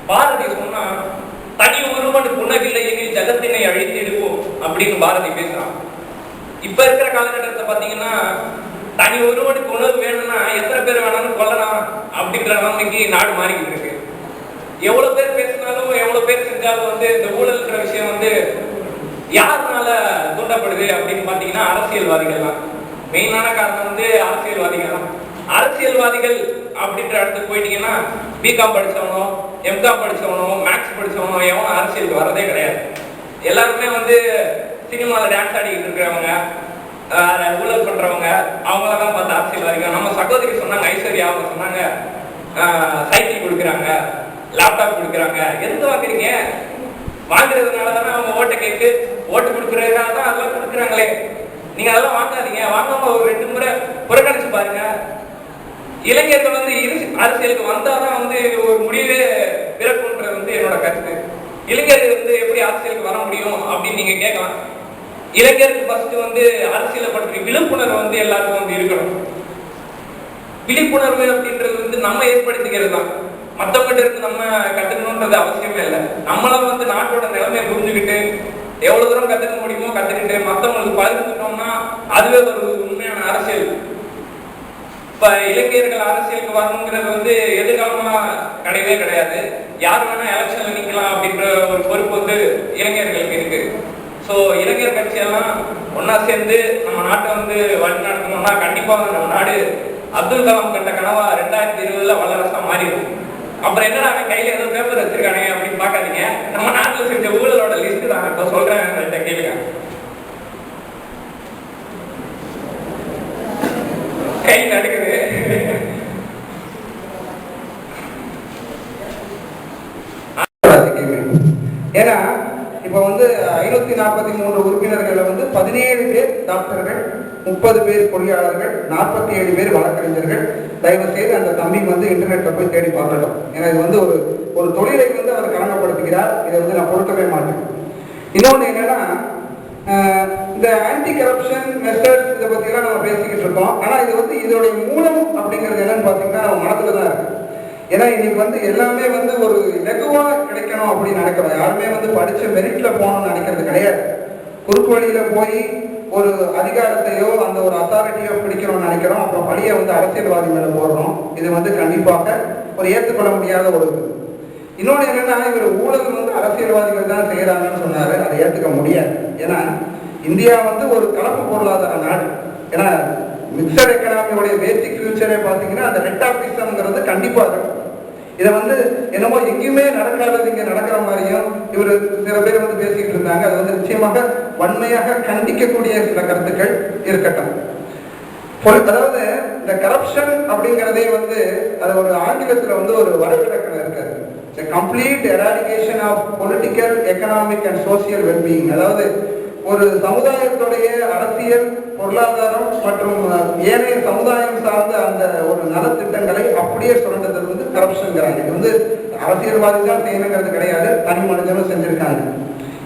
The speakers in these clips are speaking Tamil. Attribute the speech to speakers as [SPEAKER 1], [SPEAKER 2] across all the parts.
[SPEAKER 1] பாரதி சொன்னா தனி ஒருவன் புனவில்லை எனில் ஜகத்தினை அழித்திடுவோம் அப்படின்னு பாரதி பேசுறான். இப்ப இருக்கிற காலகட்டத்தை பாத்தீங்கன்னா தனி ஒருவனுக்கு உணவு வேணும்னா எத்தனை பேர் வேணாலும் கொல்லலாம் அப்படின்ற நிலைமைக்கு நாடு மாறிக்கிட்டு இருக்கு. எவ்வளவு பேர் பேசினாலும் எவ்வளவு பேர் செஞ்சாலும் இந்த ஊழல்ன்ற விஷயம் யாருனால தூண்டப்படுது அப்படின்னு பாத்தீங்கன்னா அரசியல்வாதிகள் தான். மெயினான காரணம் அரசியல்வாதிகள் தான். அரசியல்வாதிகள் அப்படின்ற இடத்துக்கு போயிட்டீங்கன்னா பிகாம் படிச்சவனோ எம்காம் படிச்சவனோ மேக்ஸ் படிச்சவனோ எவனும் அரசியலுக்கு வரதே கிடையாது. எல்லாருமே சினிமாவில் டான்ஸ் ஆடிக்கிட்டு இருக்கிறவங்க, ஊழல் பண்றவங்க, அவங்களதான் பார்த்து அரசியல்வாதிகள். நம்ம சகோதரி சொன்னாங்க, ஐஸ்வர்யா அவங்க சொன்னாங்க, சைக்கிள் கொடுக்குறாங்க, லேப்டாப் கொடுக்குறாங்க. எதுக்கு வாங்குறீங்க? வாங்குறதுனால தானே அவங்க ஓட்டை கேட்டு ஓட்டு கொடுக்குறதுனால தான் அதெல்லாம் கொடுக்குறாங்களே. நீங்க அதெல்லாம் வாங்காதீங்க. வாங்காம ஒரு 2 முறை புறக்கணிச்சு பாருங்க. இளைஞர்கள் அரசியலுக்கு வந்தாதான் ஒரு முடிவே பிறக்குன்றது என்னோட கருத்து. இளைஞர்கள் எப்படி அரசியலுக்கு வர முடியும் அப்படின்னு நீங்க கேட்கலாம். இளைஞருக்கு ஃபர்ஸ்ட் அரசியலை பற்றி விழிப்புணர்வு எல்லாருக்கும் இருக்கணும். விழிப்புணர்வு அப்படின்றது நம்ம ஏற்படுத்திக்கிறது தான். மற்றவங்கிட்ட இருந்து நம்ம கத்துக்கணும்ன்றது அவசியமே இல்லை. நம்மளும் நாட்டோட நிலைமையை புரிஞ்சுக்கிட்டு எவ்வளவு தூரம் கத்துக்க முடியுமோ கத்துக்கிட்டு மற்றவங்களுக்கு பகிர்ந்துட்டோம்னா அதுவே ஒரு உண்மையான அரசியல். இப்ப இளைஞர்கள் அரசியலுக்கு வரணுங்கிறது எதிர்காலமா கிடையவே கிடையாது. யார் வேணா எலெக்ஷன்ல நிக்கலாம் அப்படின்ற ஒரு பொறுப்பு இளைஞர்களுக்கு இருக்கு. ஸோ இளைஞர் கட்சியெல்லாம் ஒன்னா சேர்ந்து நம்ம நாட்டை வழி நடத்தணும்னா கண்டிப்பா நம்ம நாடு அப்துல் கலாம் கண்ட கனவா 2020 வல்லரசா மாறிடும். அப்புறம் என்னடா அவன் கையில ஏதோ பேப்பர் வச்சிருக்கானே அப்படின்னு பாக்காதீங்க. நம்ம நாட்டில் செஞ்ச ஊழலோட லிஸ்ட் தான் இப்ப சொல்றேன், கேளுங்க. கை நடுக்குது.
[SPEAKER 2] ஏன்னா இப்ப 543 உறுப்பினர்கள் 17 பேர் டாக்டர்கள், 30 பேர் பொறியாளர்கள், 47 பேர் வழக்கறிஞர்கள். தயவு செய்து அந்த தம்பி இன்டர்நெட்ல போய் தேடி பார்க்கட்டும். ஏன்னா இது ஒரு தொழிலை அவர் களங்கப்படுத்துகிறார். இதை நான் பொறுக்கவே மாட்டேன். இன்னொன்னு என்னன்னா, இந்த ஆன்டி கரப்ஷன் மெத்தட்ஸ் இதை பத்திலாம் நம்ம பேசிக்கிட்டு இருக்கோம். ஆனா இது இதோடைய மூலம் அப்படிங்கிறது என்னன்னு பாத்தீங்கன்னா நம்ம மனசுல தான் இருக்கு. ஏன்னா இன்னைக்கு எல்லாமே ஒரு லெகுவா கிடைக்கணும் அப்படின்னு நினைக்கிறோம். யாருமே படிச்ச மெரிட்ல போகணும்னு நினைக்கிறது கிடையாது. குறுக்கு வழியில போய் ஒரு அதிகாரத்தையோ அந்த ஒரு அத்தாரிட்டியோ பிடிக்கணும்னு நினைக்கிறோம். அப்புறம் பழிய அரசியல்வாதி மேல போடுறோம். இது கண்டிப்பாக ஒரு ஏற்றுக்கொள்ள முடியாத ஒரு இது. இன்னொன்று என்னன்னா, இவர் ஊழல் அரசியல்வாதிகள் தான் செய்யறாங்கன்னு சொன்னாரு. அதை ஏற்றுக்க முடியாது. ஏன்னா இந்தியா ஒரு கலப்பு பொருளாதார நாடு. ஏன்னா மிக்சர் எக்கனாமியோடைய பேசிக் ஃபியூச்சரே பார்த்தீங்கன்னா அந்த ரெட் ஆஃபீஸம்ங்கிறது கண்டிப்பா இருக்கும். இதை என்னமோ எங்கேயுமே நடக்காதது இங்க நடக்கிற மாதிரியும் இவர் சில பேர் பேசிக்கிட்டு இருந்தாங்க. அது நிச்சயமாக வன்மையாக கண்டிக்கக்கூடிய சில கருத்துக்கள் இருக்கட்டும். அதாவது இந்த கரப்ஷன் அப்படிங்கிறதே அது ஒரு ஆங்கிலத்துல ஒரு வரைவிலக்கணம் இருக்காது. Complete eradication of political, economic and social wellbeing. அதாவது ஒரு சமுதாயத்துடைய அரசியல், பொருளாதாரம் மற்றும் ஏனைய சமுதாயம் சார்ந்த அந்த ஒரு நலத்திட்டங்களை அப்படியே சுரண்டது கரப்ஷன்ங்கிறாங்க. இது அரசியல்வாதி தான் செய்யணுங்கிறது கிடையாது, தனி மனிதனும் செஞ்சிருக்காங்க.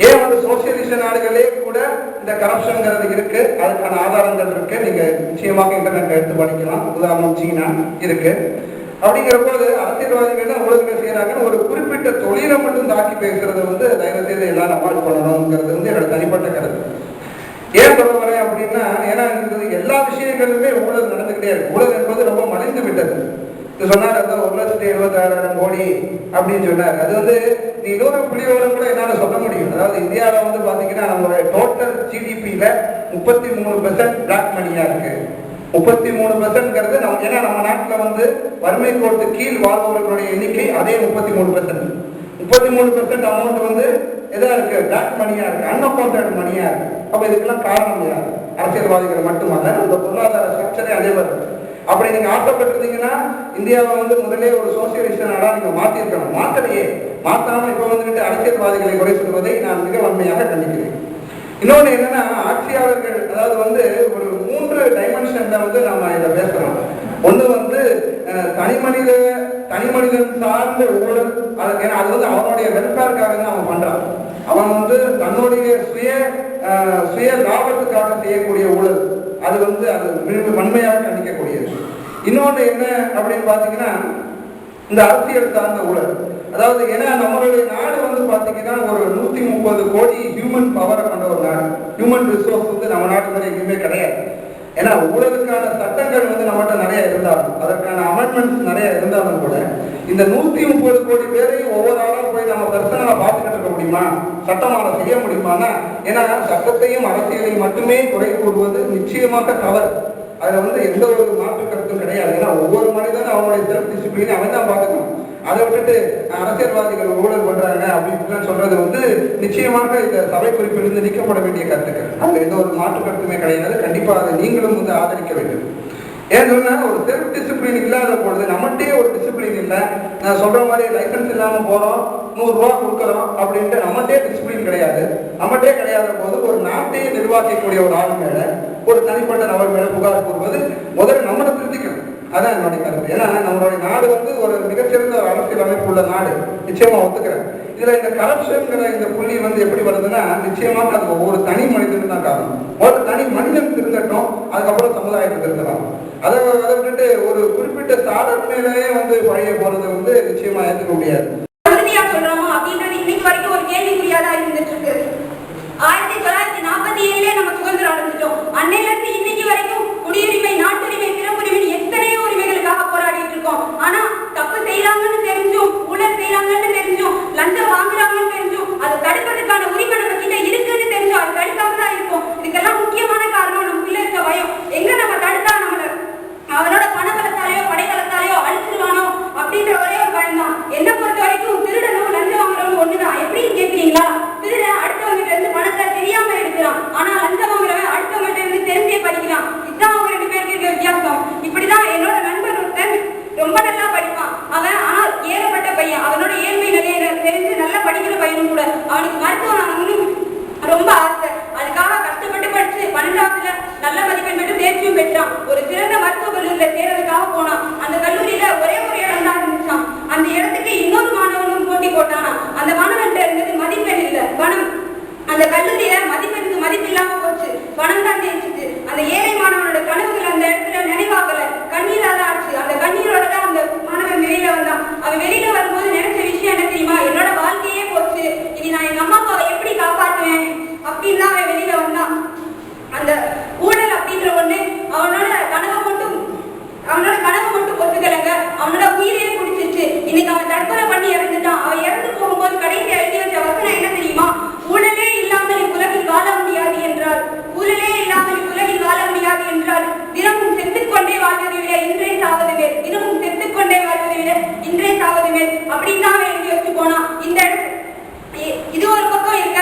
[SPEAKER 2] ஏன் சோசியலிச நாடுகளே கூட இந்த கரப்ஷன்ங்கிறது இருக்கு. அதுக்கான ஆதாரங்கள் இருக்கு. நீங்க நிச்சயமாக இன்டர்நெட் எடுத்து படிக்கலாம். உதாரணம் சீனா இருக்கு. அப்படிங்கிற போது அரசியல்வாதிகள் ஊழல்கள் செய்யறாங்கன்னு ஒரு குறிப்பிட்ட தொழிலை மட்டும் தாக்கி பேசுறது தயவு செய்து எல்லாரும் அவாய்ட் பண்ணணுங்கிறது என்னோட தனிப்பட்ட கருத்து. ஏன் சொல்ல வரேன் அப்படின்னா, ஏன்னா எல்லா விஷயங்களுமே ஊழல் நடந்துகிட்டே இருக்கு. ஊழல் என்பது ரொம்ப மலிந்து விட்டது. சொன்னார் 1,76,000 கோடி அப்படின்னு சொன்னார். அது நீ இன்னொரு புள்ளியோரம் கூட என்னால சொல்ல முடியும். அதாவது இந்தியாவில் பாத்தீங்கன்னா நம்மளுடைய டோட்டல் ஜிடிபியில 33% பிளாக் மணியா இருக்கு. 33%ங்கிறது ஏன்னா நம்ம நாட்டில் வறுமை கோட்டு கீழ் வாழ்பவர்களுடைய எண்ணிக்கை அதே 33%. 33% அமௌண்ட் எதா இருக்கு? பிளாக் மணியா இருக்கு, அன்அக்கௌண்டட் மணியா இருக்கு. அப்ப இதுக்கெல்லாம் காரணம் யார்? அரசியல்வாதிகள் மட்டுமல்ல, இந்த பொருளாதார ஸ்ட்ரக்சரே அதே மாதிரி. அப்படி நீங்க ஆசைப்பட்டிருந்தீங்கன்னா இந்தியாவை முதலே ஒரு சோசியலிஸ்ட் நாடா நீங்க மாற்றிருக்கணும். மாற்றலையே. மாற்றாம இப்ப அரசியல்வாதிகளை குறை சொல்வதை நான் மிக வன்மையாக கண்டிக்கிறேன். இன்னொன்று என்னன்னா, ஆட்சியாளர்கள் அதாவது ஒரு 3 டைமென்ஷன்ல நம்ம இதை பேசலாம். ஒன்று தனிமனிதன் சார்ந்த ஊழல். ஏன்னா அது அவனுடைய வெல்ஃபேருக்காக தான் அவன் பண்றான். அவன் தன்னுடைய சுய லாபத்துக்காக செய்யக்கூடிய ஊழல். அது அது வன்மையாக கண்டிக்கக்கூடியது. இன்னொன்று என்ன அப்படின்னு பாத்தீங்கன்னா, இந்த அரசியல் சார்ந்த ஊழல். அதாவது ஏன்னா நம்மளுடைய நாடு வந்து பாத்தீங்கன்னா ஒரு 130 கோடி ஹியூமன் பவரை கொண்ட ஒரு நாடு. ஹியூமன் ரிசோர்ஸ் வந்து நம்ம நாட்டுல எங்கேயுமே கிடையாது. ஏன்னா ஊழலுக்கான சட்டங்கள் வந்து நம்மகிட்ட நிறைய இருந்தாலும், அதற்கான அமெண்ட்மெண்ட்ஸ் நிறைய இருந்தாலும் கூட இந்த 130 கோடி பேரையும் ஒவ்வொரு ஆளாக போய் நம்ம பர்சனலா பார்த்துக்கிட்டு இருக்க முடியுமா? சட்டமாக செய்ய முடியுமானா? ஏன்னா சட்டத்தையும் அரசியலையும் மட்டுமே குறை கூறுவது நிச்சயமாக தவறு. அதுல வந்து எந்த ஒரு மாற்று கருத்தும் கிடையாது. ஏன்னா ஒவ்வொரு மனிதனும் அவனுடைய செல்ஃப் டிசிப்ளினை அவன் தான் பார்த்துக்கணும். அதை விட்டுட்டு அரசியல்வாதிகள் ஊழல் பண்றாங்க அப்படின்னு சொல்றது வந்து நிச்சயமாக இந்த சபை குறிப்பிலிருந்து நீக்கப்பட வேண்டிய கருத்துக்கள். அதுல எந்த ஒரு மாற்று கருத்துமே கிடையாது. கண்டிப்பா அதை நீங்களும் வந்து ஆதரிக்க வேண்டும். ஏன்னு சொன்னா ஒரு செல்ஃப் டிசிப்ளின் இல்லாத பொழுது நம்மகிட்டே ஒரு டிசிப்ளின் இல்லை. நான் சொல்ற மாதிரி லைசன்ஸ் இல்லாம போறோம், 100 ரூபா கொடுக்குறோம் அப்படின்ட்டு நம்மகிட்டே டிசிப்ளின் கிடையாது. நம்மகிட்டே கிடையாத போது ஒரு நாட்டையே நிர்வாகிக்கக்கூடிய ஒரு ஆள் மேல, ஒரு தனிப்பட்ட நபர் மேல புகார் கூறுவது முதல்ல நம்மளை திருத்திக்கணும். அதான் என்னுடைய கருத்து. ஏன்னா நம்மளுடைய நாடு வந்து ஒரு மிகச்சிறந்த அரசியல் அமைப்பு உள்ள நாடு, நிச்சயமா ஒத்துக்கிறேன். இதுல இந்த கரப்ஷன்ங்கிற இந்த புள்ளி வந்து எப்படி வருதுன்னா, நிச்சயமாக அது ஒவ்வொரு தனி மனிதனும் தான் காரணம். ஒரு தனி மனிதன் திருந்தட்டும், அதுக்கப்புறம் சமுதாயத்தை திருத்தலாம். அதை விட்டுட்டு ஒரு குறிப்பிட்ட சாதனை மேலேயே வந்து பழைய போறது வந்து நிச்சயமா ஏற்றுக்க முடியாது.
[SPEAKER 3] சொல்றோமா அப்படின்றது இன்னைக்கு வரைக்கும் ஒரு கேள்விக்குறியாதான் இருந்துட்டு இருக்கு. 1947 நம்ம சுதந்திரம் அடைஞ்சிட்டோம். அன்னையில இருந்து இன்னைக்கு வரைக்கும் குடியுரிமை, நாட்டுரிமை, பிறப்புரிமை எத்தனையோ உரிமைகளுக்காக போராடிட்டு இருக்கோம். ஆனா தப்பு செய்யறாங்கன்னு தெரிஞ்சும், ஊழல் செய்யறாங்கன்னு தெரிஞ்சும், லஞ்சம் வாங்குறாங்கன்னு தெரிஞ்சும், அதை தடுப்பதற்கான உரிமை நம்ம கிட்ட இருக்குன்னு தெரிஞ்சும் அது தடுக்காம தான் இருக்கும். இதுக்கெல்லாம் முக்கியமான காரணம் நமக்குள்ள இருக்க பயம். எங்க நம்ம தடுத்தா நம்மள அவனோட பணபலத்தாலேயோ படைபலத்தாலேயோ அழிச்சிருவானோ அப்படின்ற ஒரே ஒரு பயம் தான். என்ன பொறுத்த வரைக்கும் திருடனும் லஞ்சம் வாங்குறவங்க ஒண்ணுதான். எப்படின்னு கேட்கிறீங்களா? திருடன் அடுத்தவங்கிட்ட இருந்து பணத்தை தெரியாம எடுக்கிறான். ஆனா லஞ்சம் வாங்குறவன் அடுத்தவங்கிட்ட இருந்து தெரிஞ்சே படிக்கிறான். இதுதான் அவங்க 2 பேருக்கு இருக்க வித்தியாசம். இப்படிதான் என்னோட நண்பர் ஒருத்தன் ரொம்ப நல்லா படிப்பான். அவன் ஆனா ஏறப்பட்ட பையன். அவனோட ஏழ்மை நிலையில தெரிஞ்சு நல்லா படிக்கிற பையனும் கூட. அவனுக்கு மருத்துவம் ஆகணும்னு ரொம்ப ஆசை. அதுக்காக கஷ்டப்பட்டு படிச்சு 12ஆவதுல நல்ல மதிப்பெண் பெற்று தேர்ச்சியும் பெற்றான். ஒரு சிறந்த மருத்துவ கல்லூரியில சேர்றதுக்காக போனான். அந்த கல்லூரியில ஒரே ஒரு இடம் தான் இருந்துச்சான். அந்த இடத்துக்கு இன்னொரு மாணவனும் போட்டி போட்டானா. அந்த மாணவன் இருந்தது மதிப்பெண் இல்ல, பணம். அந்த கல்லூரியில மதிப்பெண்ணுக்கு மதிப்பு இல்லாம போச்சு, பணம் தான் ஜெயிச்சுச்சு. அந்த ஏழை மாணவனோட கனவுகள் அந்த இடத்துல நினைவாகல, கண்ணீராக ஆச்சு. அந்த கண்ணீரோட தான் அந்த மாணவன் வெளியில வந்தான். அவன் வெளியில வரும்போது நினைச்ச விஷயம் என்ன தெரியுமா? என்னோட வாழ்க்கையே போச்சு, இனி நான் எங்க அம்மா அப்பாவை எப்படி காப்பாற்றுவேன் அப்படின்னு அவன் வெளியில வந்தான். அந்த ஊழல் அப்படின்ற ஒண்ணு அவனோட கனவை மட்டும் ஒத்துக்கலைங்க, அவனோட உயிரையே குடிச்சிருச்சு. இன்னைக்கு அவன் தற்கொலை பண்ணி இறந்துட்டான். அவன் இறந்து போகும்போது கடைசி எழுதி வச்ச வசனம் என்ன தெரியுமா? ஊழலே இல்லாமல் இவ்வுலகில் வாழ முடியாது என்றால், ஊழலே இல்லாமல் இவ்வுலகில் வாழ முடியாது என்றால், தினமும் செத்துக்கொண்டே வாழ்வதை விட இன்றே சாவது மேல், தினமும் செத்துக்கொண்டே வாழ்வதை விட இன்றே சாவது மேல் அப்படின்னு தான் அவன் எழுதி வச்சு போனான். இந்த இது ஒரு பக்கம் இருக்க,